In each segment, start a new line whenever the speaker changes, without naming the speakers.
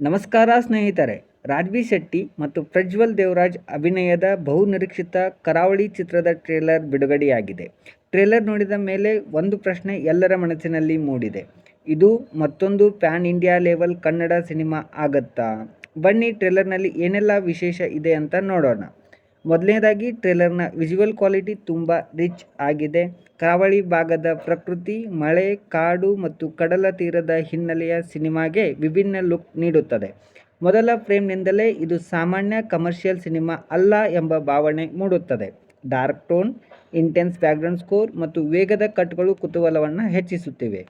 ನಮಸ್ಕಾರ ಸ್ನೇಹಿತರೆ. ರಾಜ್ಬಿ ಶೆಟ್ಟಿ ಮತ್ತು ಪ್ರಜ್ವಲ್ ದೇವರಾಜ್ ಅಭಿನಯದ ಬಹುನಿರೀಕ್ಷಿತ ಕರಾವಳಿ ಚಿತ್ರದ ಟ್ರೇಲರ್ ಬಿಡುಗಡೆಯಾಗಿದೆ. ಟ್ರೇಲರ್ ನೋಡಿದ ಮೇಲೆ ಒಂದು ಪ್ರಶ್ನೆ ಎಲ್ಲರ ಮನಸ್ಸಿನಲ್ಲಿ ಮೂಡಿದೆ. ಇದು ಮತ್ತೊಂದು PAN India level Kannada cinema ಆಗತ್ತಾ? ಬನ್ನಿ ಟ್ರೇಲರ್ನಲ್ಲಿ ಏನೆಲ್ಲ ವಿಶೇಷ ಇದೆ ಅಂತ ನೋಡೋಣ. ಮೊದಲನೇದಾಗಿ ಟ್ರೇಲರ್ನ ವಿಜುವಲ್ ಕ್ವಾಲಿಟಿ ತುಂಬ ರಿಚ್ ಆಗಿದೆ. ಕರಾವಳಿ ಭಾಗದ ಪ್ರಕೃತಿ, ಮಳೆ, ಕಾಡು ಮತ್ತು ಕಡಲ ತೀರದ ಹಿನ್ನೆಲೆಯ ಸಿನಿಮಾಗೆ ವಿಭಿನ್ನ ಲುಕ್ ನೀಡುತ್ತದೆ. ಮೊದಲ ಫ್ರೇಮ್ನಿಂದಲೇ ಇದು ಸಾಮಾನ್ಯ ಕಮರ್ಷಿಯಲ್ ಸಿನಿಮಾ ಅಲ್ಲ ಎಂಬ ಭಾವನೆ ಮೂಡುತ್ತದೆ. Dark tone, intense background score ಮತ್ತು ವೇಗದ ಕಟ್ಗಳು ಕುತೂಹಲವನ್ನು ಹೆಚ್ಚಿಸುತ್ತಿವೆ.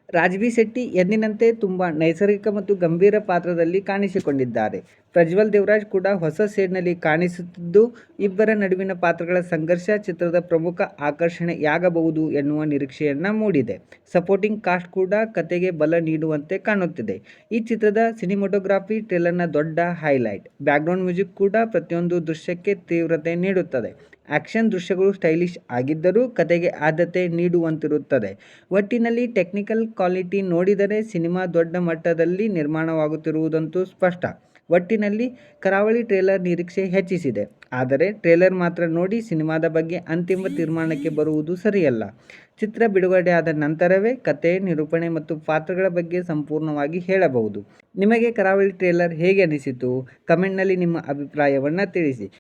ರಾಜ್ಬಿ ಶೆಟ್ಟಿ ಎಂದಿನಂತೆ ತುಂಬ ನೈಸರ್ಗಿಕ ಮತ್ತು ಗಂಭೀರ ಪಾತ್ರದಲ್ಲಿ ಕಾಣಿಸಿಕೊಂಡಿದ್ದಾರೆ. ಪ್ರಜ್ವಲ್ ದೇವರಾಜ್ ಕೂಡ ಹೊಸ ಶೇಡ್ನಲ್ಲಿ ಕಾಣಿಸುತ್ತಿದ್ದು, ಇಬ್ಬರ ನಡುವಿನ ಪಾತ್ರಗಳ ಸಂಘರ್ಷ ಚಿತ್ರದ ಪ್ರಮುಖ ಆಕರ್ಷಣೆಯಾಗಬಹುದು ಎನ್ನುವ ನಿರೀಕ್ಷೆಯನ್ನ ಮೂಡಿದೆ. ಸಪೋರ್ಟಿಂಗ್ ಕಾಸ್ಟ್ ಕೂಡ ಕತೆಗೆ ಬಲ ನೀಡುವಂತೆ ಕಾಣುತ್ತಿದೆ. ಈ ಚಿತ್ರದ ಸಿನಿಮಾಟೋಗ್ರಫಿ ಟ್ರೇಲರ್ನ ದೊಡ್ಡ ಹೈಲೈಟ್. ಬ್ಯಾಕ್ಗ್ರೌಂಡ್ ಮ್ಯೂಸಿಕ್ ಕೂಡ ಪ್ರತಿಯೊಂದು ದೃಶ್ಯಕ್ಕೆ ತೀವ್ರತೆ ನೀಡುತ್ತದೆ. ಆಕ್ಷನ್ ದೃಶ್ಯಗಳು ಸ್ಟೈಲಿಶ್ ಆಗಿದ್ದರೂ ಕತೆಗೆ ಆದ್ಯತೆ ನೀಡುವಂತಿರುತ್ತದೆ. ಒಟ್ಟಿನಲ್ಲಿ ಟೆಕ್ನಿಕಲ್ ಕ್ವಾಲಿಟಿ ನೋಡಿದರೆ ಸಿನಿಮಾ ದೊಡ್ಡ ಮಟ್ಟದಲ್ಲಿ ನಿರ್ಮಾಣವಾಗುತ್ತಿರುವುದಂತೂ ಸ್ಪಷ್ಟ. ಒಟ್ಟಿನಲ್ಲಿ ಕರಾವಳಿ ಟ್ರೇಲರ್ ನಿರೀಕ್ಷೆ ಹೆಚ್ಚಿಸಿದೆ. ಆದರೆ ಟ್ರೇಲರ್ ಮಾತ್ರ ನೋಡಿ ಸಿನಿಮಾದ ಬಗ್ಗೆ ಅಂತಿಮ ತೀರ್ಮಾನಕ್ಕೆ ಬರುವುದು ಸರಿಯಲ್ಲ. ಚಿತ್ರ ಬಿಡುಗಡೆಯಾದ ನಂತರವೇ ಕತೆ, ನಿರೂಪಣೆ ಮತ್ತು ಪಾತ್ರಗಳ ಬಗ್ಗೆ ಸಂಪೂರ್ಣವಾಗಿ ಹೇಳಬಹುದು. ನಿಮಗೆ ಕರಾವಳಿ ಟ್ರೇಲರ್ ಹೇಗೆ ಅನಿಸಿತು? ಕಮೆಂಟ್ನಲ್ಲಿ ನಿಮ್ಮ ಅಭಿಪ್ರಾಯವನ್ನು ತಿಳಿಸಿ.